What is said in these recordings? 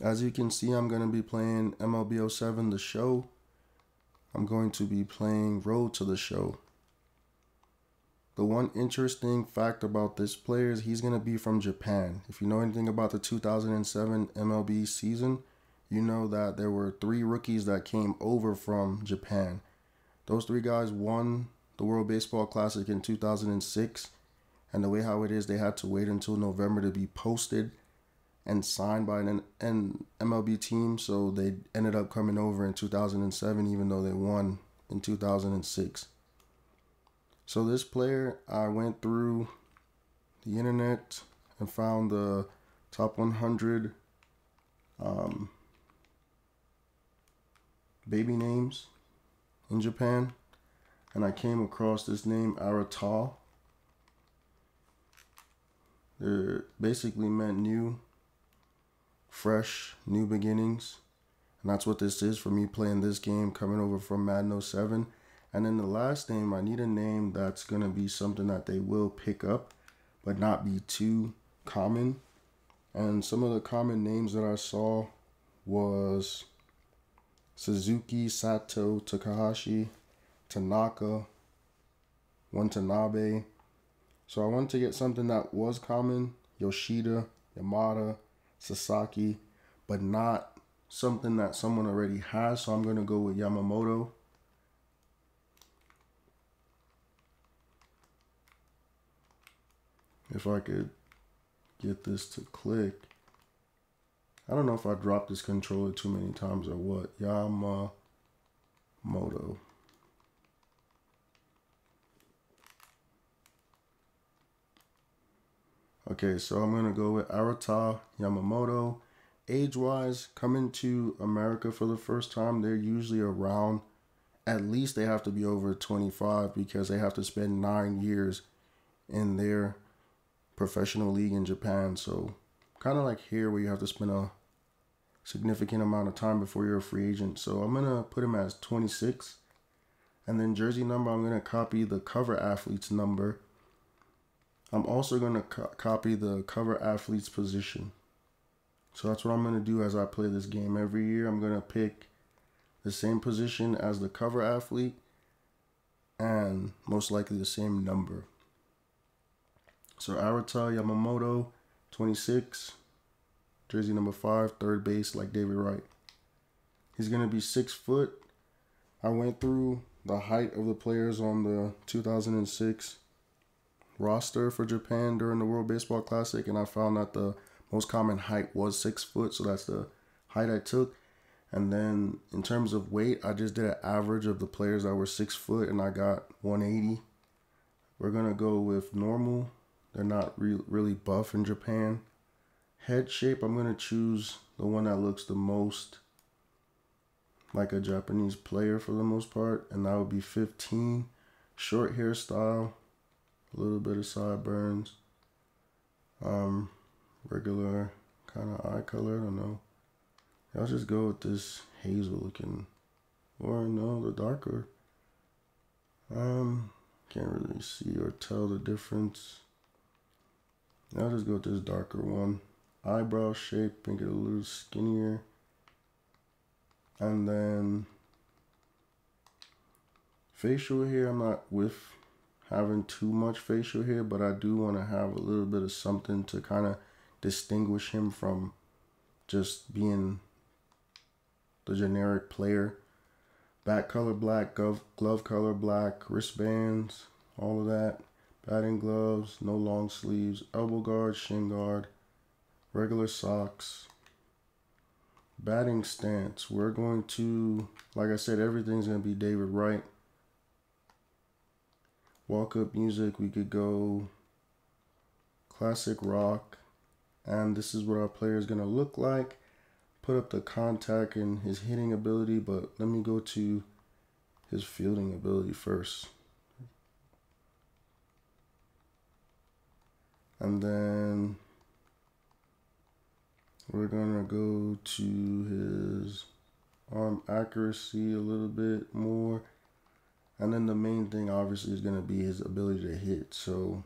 As you can see, I'm going to be playing MLB 07 The Show. I'm going to be playing Road to the Show. The one interesting fact about this player is he's going to be from Japan. If you know anything about the 2007 MLB season, you know that there were 3 rookies that came over from Japan. Those 3 guys won the World Baseball Classic in 2006, and the way how it is, they had to wait until November to be posted and signed by an MLB team, so they ended up coming over in 2007 even though they won in 2006. So this player, I went through the internet and found the top 100 baby names in Japan, and I came across this name ARATA. It basically meant new, fresh, new beginnings, and that's what this is for me playing this game, coming over from Madden 07. And then the last name, I need a name that's going to be something that they will pick up but not be too common. And some of the common names that I saw was Suzuki, Sato, Takahashi, Tanaka, Watanabe. So I wanted to get something that was common: Yoshida, Yamada, Sasaki, but not something that someone already has. So I'm going to go with Yamamoto. If I could get this to click. I don't know if I dropped this controller too many times or what. Yamamoto. Okay, so I'm going to go with ARATA Yamamoto. Age-wise, coming to America for the first time, they're usually around, at least they have to be over 25 because they have to spend 9 years in their professional league in Japan. So kind of like here where you have to spend a significant amount of time before you're a free agent. So I'm going to put him as 26. And then jersey number, I'm going to copy the cover athlete's number. I'm also going to copy the cover athlete's position. So that's what I'm going to do as I play this game. Every year I'm going to pick the same position as the cover athlete and most likely the same number. So ARATA Yamamoto, 26, jersey number 5, third base like David Wright. He's going to be 6 foot. I went through the height of the players on the 2006 roster for Japan during the World Baseball Classic, and I found that the most common height was 6 foot, so that's the height I took. And then in terms of weight, I just did an average of the players that were 6 foot, and I got 180. We're going to go with normal. They're not really buff in Japan. Head shape, I'm going to choose the one that looks the most like a Japanese player for the most part, and that would be 15. Short hairstyle, a little bit of sideburns, regular kind of eye color, I don't know. I'll just go with this hazel looking, or no, the darker. Can't really see or tell the difference. I'll just go with this darker one. Eyebrow shape, make it a little skinnier. And then facial hair, I'm not with having too much facial hair, but I do want to have a little bit of something to kind of distinguish him from just being the generic player. Back color black, glove color black, wristbands, all of that. Batting gloves, no long sleeves, elbow guard, shin guard, regular socks. Batting stance, we're going to, like I said, everything's going to be David Wright. Walk-up music, we could go classic rock. And this is what our player is going to look like. Put up the contact and his hitting ability, but let me go to his fielding ability first. And then we're going to go to his arm accuracy a little bit more. And then the main thing obviously is going to be his ability to hit. So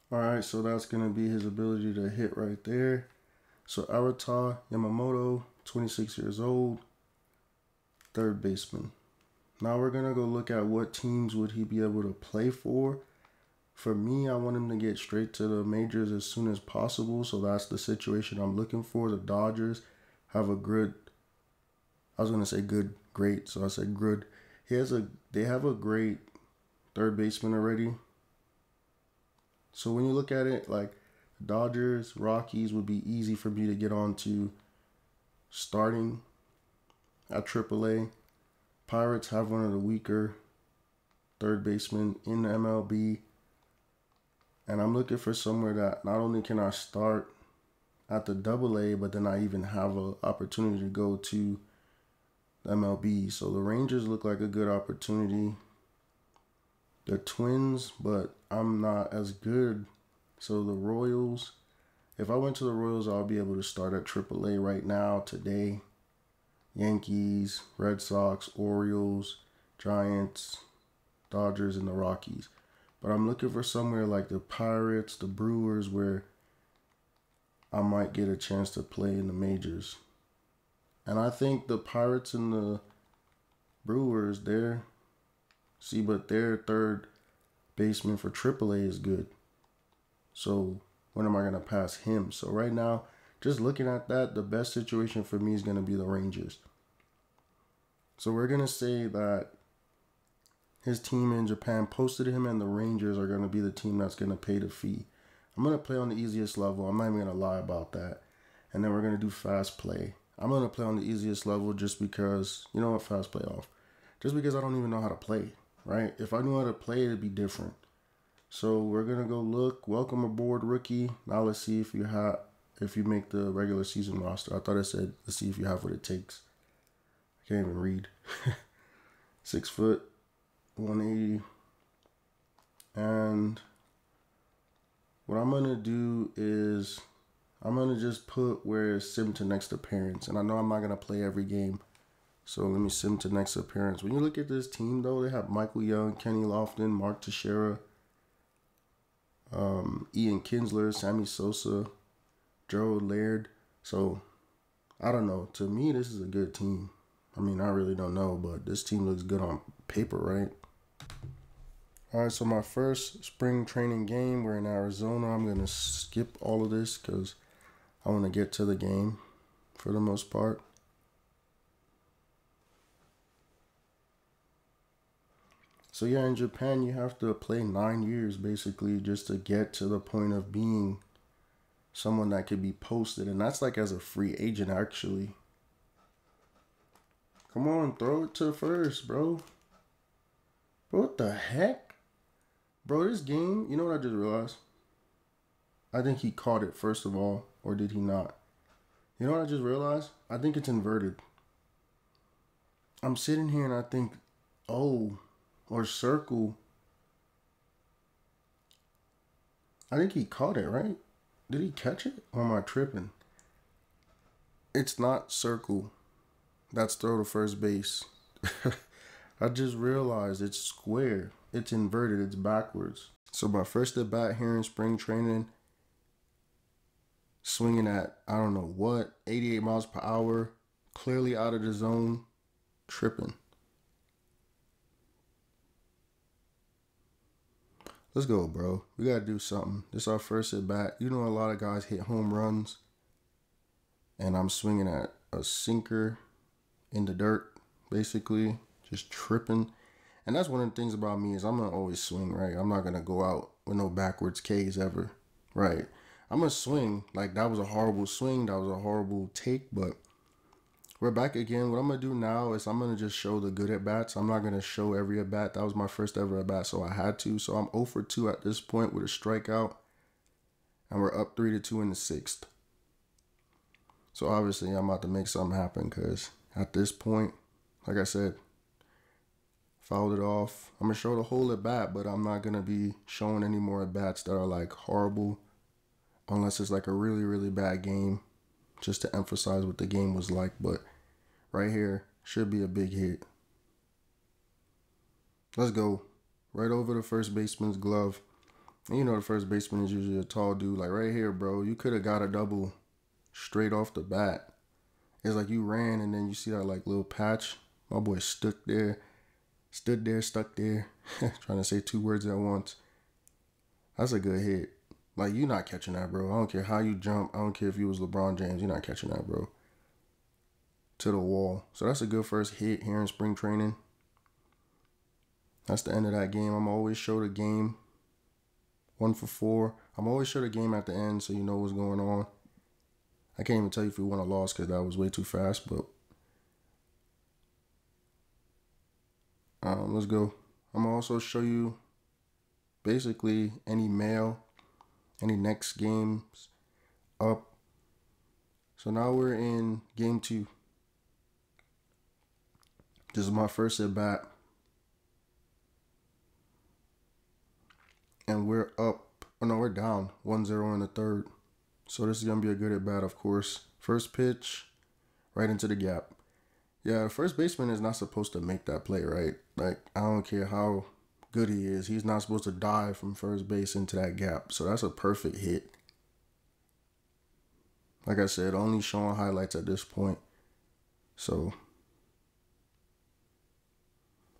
All right, so that's going to be his ability to hit right there. So ARATA Yamamoto, 26 years old, third baseman. Now we're going to go look at what teams would he be able to play for. For me, I want him to get straight to the majors as soon as possible. So that's the situation I'm looking for. The Dodgers have a good, I was going to say good, great. So I said good. They have a great third baseman already. So when you look at it, like Dodgers, Rockies would be easy for me to get on to starting at AAA. Pirates have one of the weaker third basemen in the MLB. And I'm looking for somewhere that not only can I start at the AA, but then I even have an opportunity to go to the MLB. So the Rangers look like a good opportunity. The Twins, but I'm not as good. So the Royals, if I went to the Royals, I'll be able to start at AAA right now, today. Yankees, Red Sox, Orioles, Giants, Dodgers, and the Rockies. But I'm looking for somewhere like the Pirates, the Brewers, where I might get a chance to play in the majors. And I think the Pirates and the Brewers, their third baseman for AAA is good. So when am I going to pass him? So right now, just looking at that, the best situation for me is going to be the Rangers. So we're going to say that his team in Japan posted him, and the Rangers are going to be the team that's going to pay the fee. I'm going to play on the easiest level. I'm not even going to lie about that. And then we're going to do fast play. I'm going to play on the easiest level just because, you know what, fast play off. Just because I don't even know how to play, right? If I knew how to play, it'd be different. So we're going to go look. Welcome aboard, rookie. Now let's see if you make the regular season roster. I thought it said, let's see if you have what it takes. I can't even read. 6 foot, 180. And what I'm going to do is I'm going to just put where it's sim to next appearance. And I know I'm not going to play every game. So let me sim to next appearance. When you look at this team, though, they have Michael Young, Kenny Lofton, Mark Teixeira, Ian Kinsler, Sammy Sosa, Gerald Laird. So I don't know. To me, this is a good team. I mean, I really don't know, but this team looks good on paper, right? All right, so my first spring training game, we're in Arizona. I'm going to skip all of this because I want to get to the game for the most part. So yeah, in Japan, you have to play 9 years basically just to get to the point of being someone that could be posted. And that's like as a free agent, actually. Come on, throw it to first, bro. Bro, what the heck? Bro, this game, you know what I just realized? I think he caught it, first of all, or did he not? You know what I just realized? I think it's inverted. I'm sitting here and I think, oh, or circle. I think he caught it, right? Did he catch it? Or am I tripping? It's not circle. That's throw to first base. I just realized it's square. It's inverted. It's backwards. So my first at bat here in spring training, swinging at, I don't know what, 88 miles per hour, clearly out of the zone, tripping. Let's go, bro. We got to do something. This is our first at bat. You know, a lot of guys hit home runs, and I'm swinging at a sinker in the dirt, basically, just tripping. And that's one of the things about me is I'm going to always swing, right? I'm not going to go out with no backwards Ks ever, right? I'm going to swing. Like, that was a horrible swing. That was a horrible take, but we're back again. What I'm going to do now is I'm going to just show the good at-bats. I'm not going to show every at-bat. That was my first ever at-bat, so I had to. So I'm 0 for 2 at this point with a strikeout, and we're up 3-2 in the 6th. So obviously I'm about to make something happen because at this point, like I said, fouled it off. I'm going to show the whole at-bat, but I'm not going to be showing any more at-bats that are like horrible unless it's like a really, really bad game, just to emphasize what the game was like. But right here should be a big hit. Let's go. Right over the first baseman's glove. And you know the first baseman is usually a tall dude. Like right here, bro, you could have got a double straight off the bat. It's like you ran and then you see that like little patch. My boy stuck there, stuck there, trying to say two words at once. That's a good hit. Like, you not catching that, bro. I don't care how you jump. I don't care if you was LeBron James. You're not catching that, bro. To the wall. So that's a good first hit here in spring training. That's the end of that game. I'm always show the game. 1 for 4. I'm always show the game at the end so you know what's going on. I can't even tell you if we won or lost because that was way too fast, but let's go. I'm going to also show you basically any mail, any next games up. So now we're in game 2. This is my first at bat. And we're up. Oh no, we're down 1-0 in the third. So this is going to be a good at bat, of course. First pitch, right into the gap. Yeah, the first baseman is not supposed to make that play, right? Like, I don't care how good he is. He's not supposed to dive from first base into that gap. So that's a perfect hit. Like I said, only showing highlights at this point. So,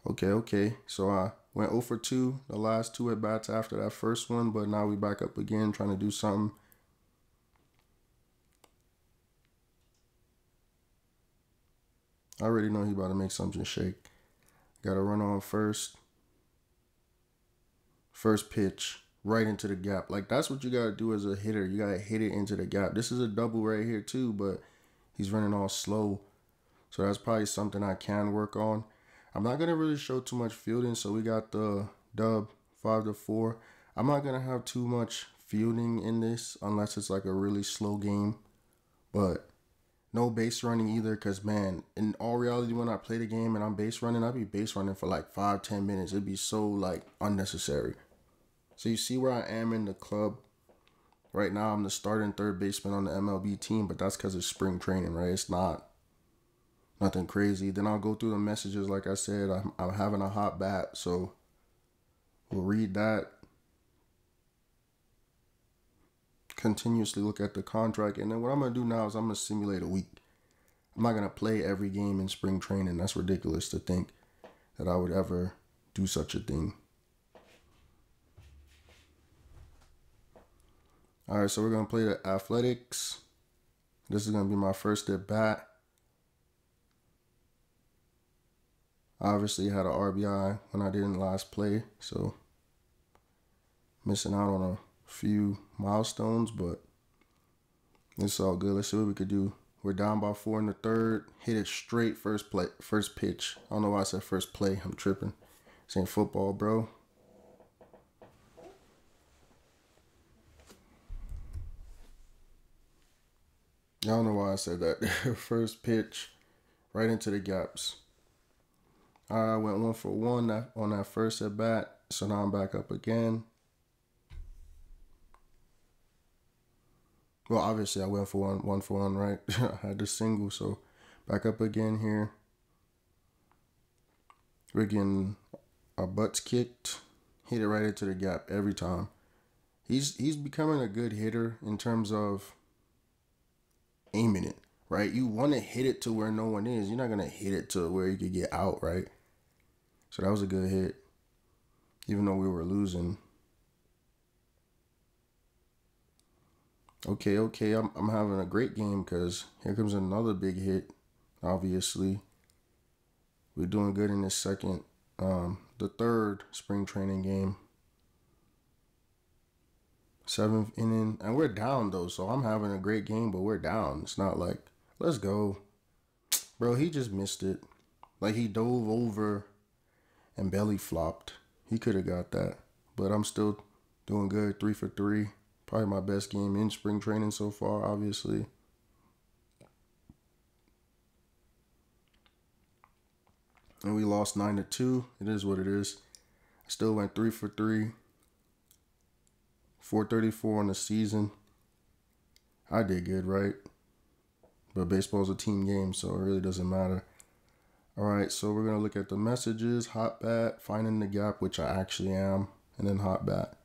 okay. So I went 0 for 2 the last 2 at bats after that first one, but now we back up again trying to do something. I already know he about to make something shake. Got to run on first. First pitch, right into the gap. Like, that's what you got to do as a hitter. You got to hit it into the gap. This is a double right here too, but he's running all slow. So that's probably something I can work on. I'm not going to really show too much fielding, so we got the dub 5-4. I'm not going to have too much fielding in this unless it's like a really slow game. But no base running either, because, man, in all reality, when I play the game and I'm base running, I'd be base running for like 5-10 minutes. It'd be so, like, unnecessary. So you see where I am in the club. Right now, I'm the starting third baseman on the MLB team, but that's because it's spring training, right? It's not nothing crazy. Then I'll go through the messages. Like I said, I'm having a hot bat, so we'll read that. Continuously look at the contract. And then what I'm going to do now is I'm going to simulate a week. I'm not going to play every game in spring training. That's ridiculous to think that I would ever do such a thing. All right, so we're going to play the Athletics. This is going to be my first at bat. I obviously had an RBI when I didn't last play, so missing out on a few milestones, but it's all good. Let's see what we could do. We're down by 4 in the third. Hit it straight first pitch. I don't know why I said first play. I'm tripping. This ain't football, bro. I don't know why I said that. First pitch, right into the gaps. I went 1 for 1 on that first at bat, so now I'm back up again. Well, obviously I went for 1 for 1, right? I had the single, so back up again here. We're getting our butts kicked. Hit it right into the gap every time. He's becoming a good hitter in terms of aiming it, right? You want to hit it to where no one is. You're not going to hit it to where you could get out, right? So that was a good hit, even though we were losing. Okay, I'm having a great game because here comes another big hit, obviously. We're doing good in this second, the third spring training game. 7th inning, and we're down though, so I'm having a great game, but we're down. It's not like, let's go. Bro, he just missed it. Like, he dove over and belly flopped. He could have got that, but I'm still doing good. 3 for 3. Probably my best game in spring training so far, obviously. And we lost 9-2. It is what it is. I still went 3 for 3. 434 on the season. I did good, right? But baseball's a team game, so it really doesn't matter. All right, so we're going to look at the messages. Hot bat, finding the gap, which I actually am, and then hot bat.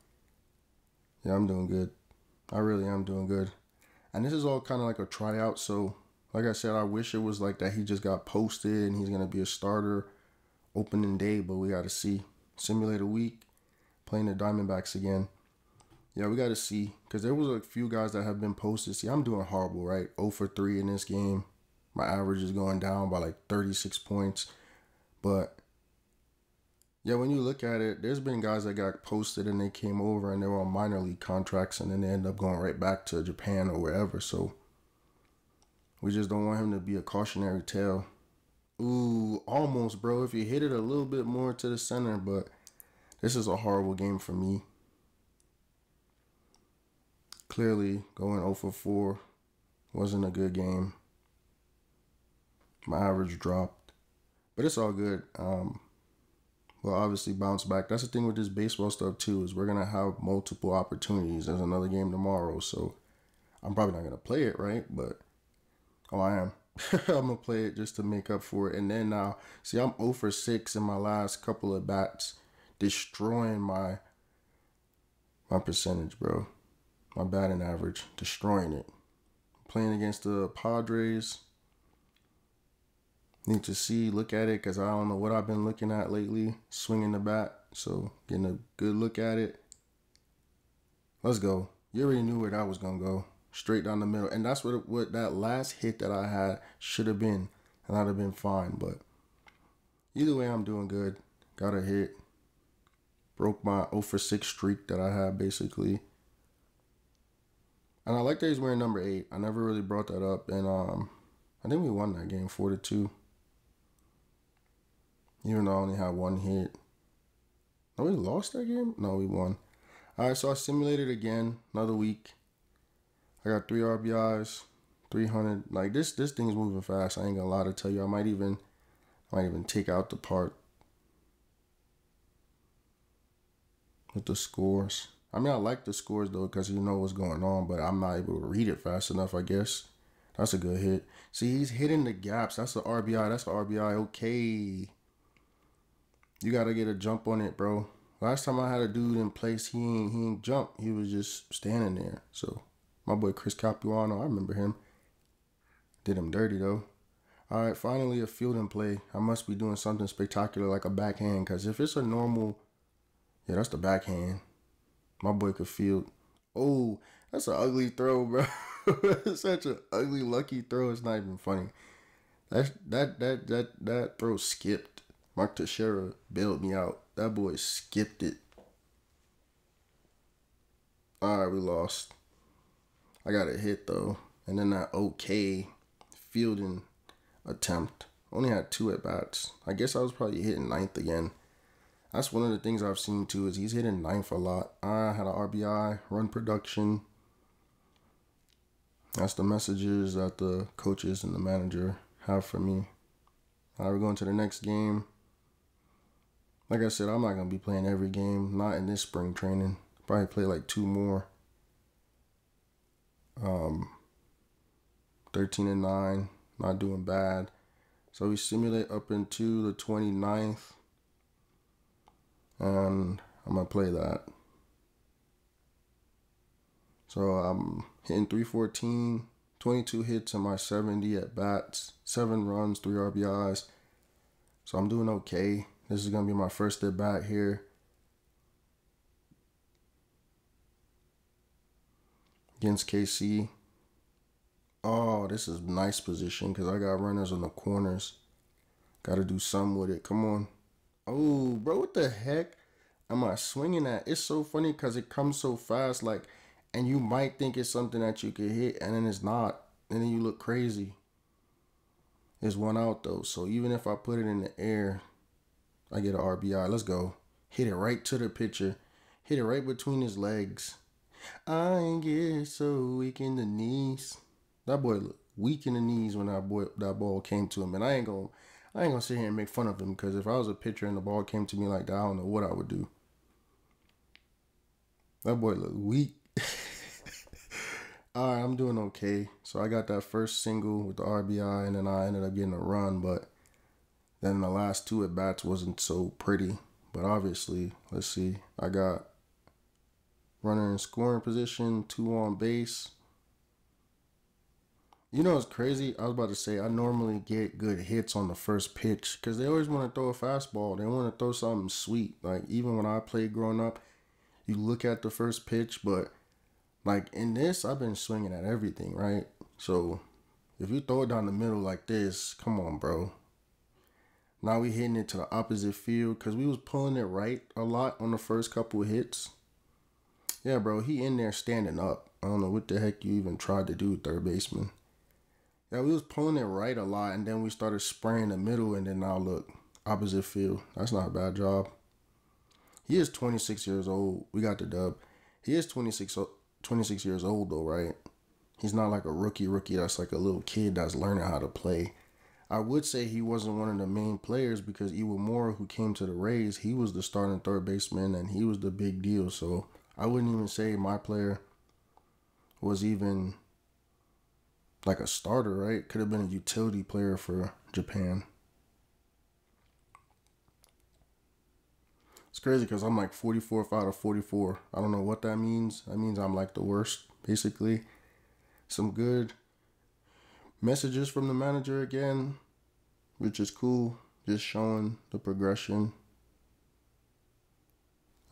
Yeah, I'm doing good. I really am doing good. And this is all kind of like a tryout. So, like I said, I wish it was like that he just got posted and he's going to be a starter opening day, but we got to see. Simulator week, playing the Diamondbacks again. Yeah, we got to see. Because there was a few guys that have been posted. See, I'm doing horrible, right? 0 for 3 in this game. My average is going down by like 36 points. But yeah, when you look at it, there's been guys that got posted and they came over and they were on minor league contracts and then they end up going right back to Japan or wherever. So we just don't want him to be a cautionary tale. Ooh, almost, bro. If you hit it a little bit more to the center, but this is a horrible game for me. Clearly, going 0 for 4 wasn't a good game. My average dropped, but it's all good. We'll obviously bounce back. That's the thing with this baseball stuff too, is we're gonna have multiple opportunities. There's another game tomorrow, so I'm probably not gonna play it, right? But I am. I'm gonna play it just to make up for it. And then now, see, I'm 0 for 6 in my last couple of bats, destroying my percentage, bro. My batting average, destroying it. Playing against the Padres. Need to see, look at it, because I don't know what I've been looking at lately. Swinging the bat, so getting a good look at it. Let's go. You already knew where that was going to go. Straight down the middle. And that's what that last hit that I had should have been. And I'd have been fine. But either way, I'm doing good. Got a hit. Broke my 0 for 6 streak that I had, basically. And I like that he's wearing number 8. I never really brought that up. And I think we won that game 4-2. Even though I only had one hit. Oh, we lost that game? No, we won. Alright, so I simulated again. Another week. I got 3 RBIs. 300. Like, this thing's moving fast. I ain't gonna lie to tell you. I might even take out the part with the scores. I mean, I like the scores, though, because you know what's going on. But I'm not able to read it fast enough, I guess. That's a good hit. See, he's hitting the gaps. That's an RBI. That's an RBI. Okay. You got to get a jump on it, bro. Last time I had a dude in place, he ain't jump. He was just standing there. So, my boy Chris Capuano, I remember him. Did him dirty, though. All right, finally a fielding play. I must be doing something spectacular like a backhand, because if it's a normal... Yeah, that's the backhand. My boy could field. Oh, that's an ugly throw, bro. Such an ugly, lucky throw. It's not even funny. That throw skipped. Mark Teixeira bailed me out. That boy skipped it. Alright, we lost. I got a hit, though. And then that okay fielding attempt. Only had 2 at-bats. I guess I was probably hitting 9th again. That's one of the things I've seen, too, is he's hitting 9th a lot. I had an RBI, run production. That's the messages that the coaches and the manager have for me. All right, we're going to the next game. Like I said, I'm not going to be playing every game. Not in this spring training. Probably play like 2 more. 13-9. Not doing bad. So we simulate up into the 29th. And I'm going to play that. So I'm hitting 314. 22 hits in my 70 at bats. 7 runs, 3 RBIs. So I'm doing okay. This is going to be my first at bat here. Against KC. Oh, this is nice position because I got runners on the corners. Got to do something with it. Come on. Oh, bro, what the heck am I swinging at? It's so funny because it comes so fast, like, and you might think it's something that you could hit, and then it's not. And then you look crazy. It's 1 out, though. So even if I put it in the air, I get an RBI. Let's go. Hit it right to the pitcher. Hit it right between his legs. I get so weak in the knees. That boy looked weak in the knees when that ball came to him. And I ain't gonna sit here and make fun of him, because if I was a pitcher and the ball came to me like that, I don't know what I would do. That boy looked weak. All right, I'm doing okay. So I got that first single with the RBI, and then I ended up getting a run. But then the last 2 at-bats wasn't so pretty. But obviously, let's see. I got runner in scoring position, 2 on base. You know what's crazy? I was about to say, I normally get good hits on the first pitch because they always want to throw a fastball. They want to throw something sweet. Like, even when I played growing up, you look at the first pitch, but like in this, I've been swinging at everything, right? So if you throw it down the middle like this, come on, bro. Now we hitting it to the opposite field because we was pulling it right a lot on the first couple of hits. Yeah, bro, he in there standing up. I don't know what the heck you even tried to do, third baseman. Yeah, we was pulling it right a lot, and then we started spraying the middle, and then now look, opposite field. That's not a bad job. He is 26 years old. We got the dub. He is 26 years old, though, right? He's not like a rookie that's like a little kid that's learning how to play. I would say he wasn't one of the main players because Iwamura, who came to the Rays, he was the starting third baseman, and he was the big deal. So I wouldn't even say my player was even like a starter, right? Could have been a utility player for Japan. It's crazy because I'm like 44 out of 44. I don't know what that means. That means I'm like the worst, basically. Some good messages from the manager again, which is cool. Just showing the progression.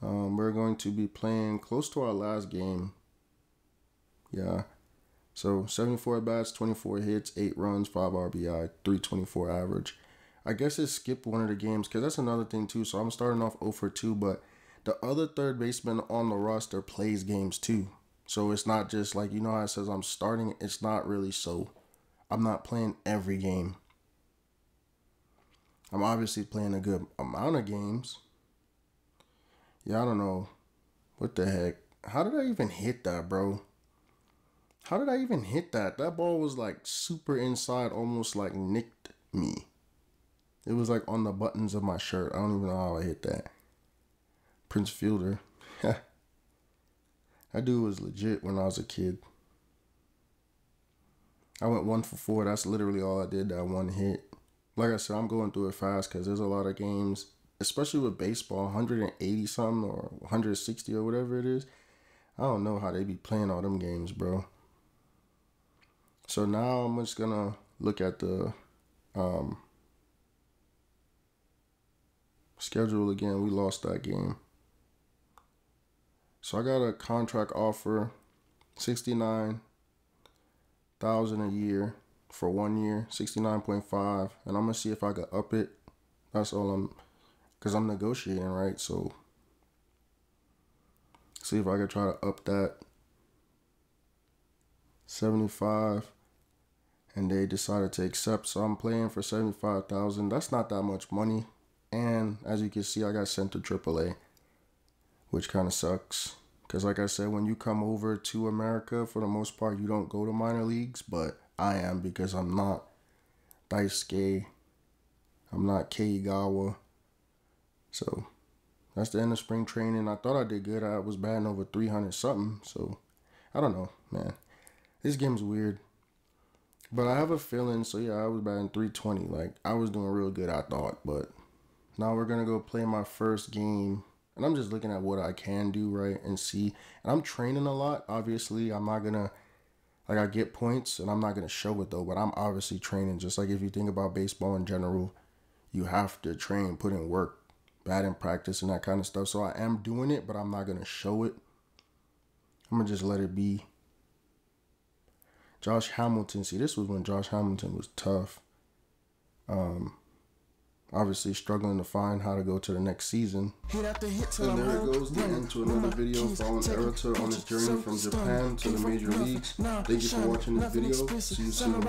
We're going to be playing close to our last game. Yeah. So 74 at-bats, 24 hits, 8 runs, 5 RBI, 324 average. I guess it skipped one of the games because that's another thing too. So I'm starting off 0 for 2, but the other third baseman on the roster plays games too. So it's not just like, you know how it says I'm starting. It's not really so. I'm not playing every game. I'm obviously playing a good amount of games. Yeah, I don't know. What the heck? How did I even hit that, bro? How did I even hit that? That ball was like super inside, almost like nicked me. It was like on the buttons of my shirt. I don't even know how I hit that. Prince Fielder. That dude was legit when I was a kid. I went 1 for 4. That's literally all I did, that one hit. Like I said, I'm going through it fast because there's a lot of games, especially with baseball, 180 something or 160 or whatever it is. I don't know how they be playing all them games, bro. So now I'm just going to look at the schedule again. We lost that game. So I got a contract offer, $69,000 a year for 1 year, 69.5, and I'm gonna see if I can up it. That's all because I'm negotiating, right? So see if I can try to up that 75, and they decided to accept. So I'm playing for 75,000. That's not that much money, and as you can see, I got sent to AAA, which kind of sucks. Because like I said, when you come over to America, for the most part, you don't go to minor leagues. But I am, because I'm not Daisuke. I'm not Keigawa. So that's the end of spring training. I thought I did good. I was batting over 300 something. So I don't know, man. This game's weird. But I have a feeling. So yeah, I was batting 320. Like, I was doing real good, I thought. But now we're going to go play my first game. And I'm just looking at what I can do, right, and see. And I'm training a lot, obviously. I'm not going to, like, I get points, and I'm not going to show it, though. But I'm obviously training. Just like if you think about baseball in general, you have to train, put in work, batting practice, and that kind of stuff. So I am doing it, but I'm not going to show it. I'm going to just let it be. Josh Hamilton. See, this was when Josh Hamilton was tough. Obviously struggling to find how to go to the next season. And there it goes, the end to another video following ARATA on his journey from Japan to the major leagues. Thank you for watching this video. See you soon.